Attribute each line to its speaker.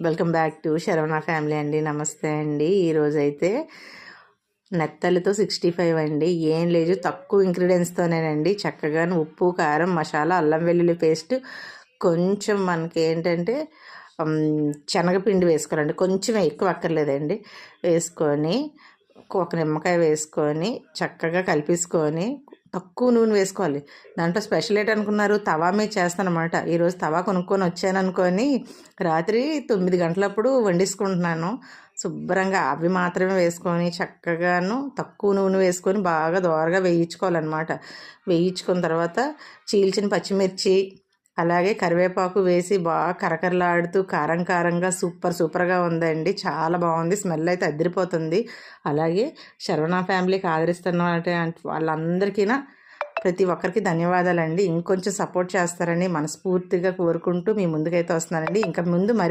Speaker 1: Welcome back to Saravana family అండి. నమస్తే అండి. ఈరోజైతే నెత్తలతో 65 అండి. ఏం లేదు, తక్కువ ఇంగ్రీడియంట్స్తోనేనండి చక్కగా ఉప్పు, కారం, మసాలా, అల్లం వెల్లుల్లి పేస్ట్, కొంచెం మనకి ఏంటంటే శనగపిండి వేసుకోవాలండి. కొంచెం ఎక్కువ అక్కర్లేదండి. వేసుకొని ఒక నిమ్మకాయ వేసుకొని చక్కగా కలిపేసుకొని తక్కువ నూనె వేసుకోవాలి. దాంట్లో స్పెషల్ ఏంటి అనుకున్నారు, తవా మీద చేస్తానమాట. ఈరోజు తవా కొనుక్కొని వచ్చాను అనుకొని రాత్రి 9 గంటలప్పుడు వండేసుకుంటున్నాను. శుభ్రంగా అవి మాత్రమే వేసుకొని చక్కగాను తక్కువ నూనె వేసుకొని బాగా దోరగా వేయించుకోవాలన్నమాట. వేయించుకున్న తర్వాత చీల్చిన పచ్చిమిర్చి అలాగే కరివేపాకు వేసి బాగా కరకరలాడుతూ కారంగా సూపర్గా ఉందండి. చాలా బాగుంది. స్మెల్ అయితే అదిరిపోతుంది. అలాగే శరవణ ఫ్యామిలీకి ఆదరిస్తున్న వాళ్ళందరికీ ప్రతి ఒక్కరికి ధన్యవాదాలండి. ఇంకొంచెం సపోర్ట్ చేస్తారని మనస్ఫూర్తిగా కోరుకుంటూ మీ ముందుకైతే వస్తున్నానండి. ఇంకా ముందు మరి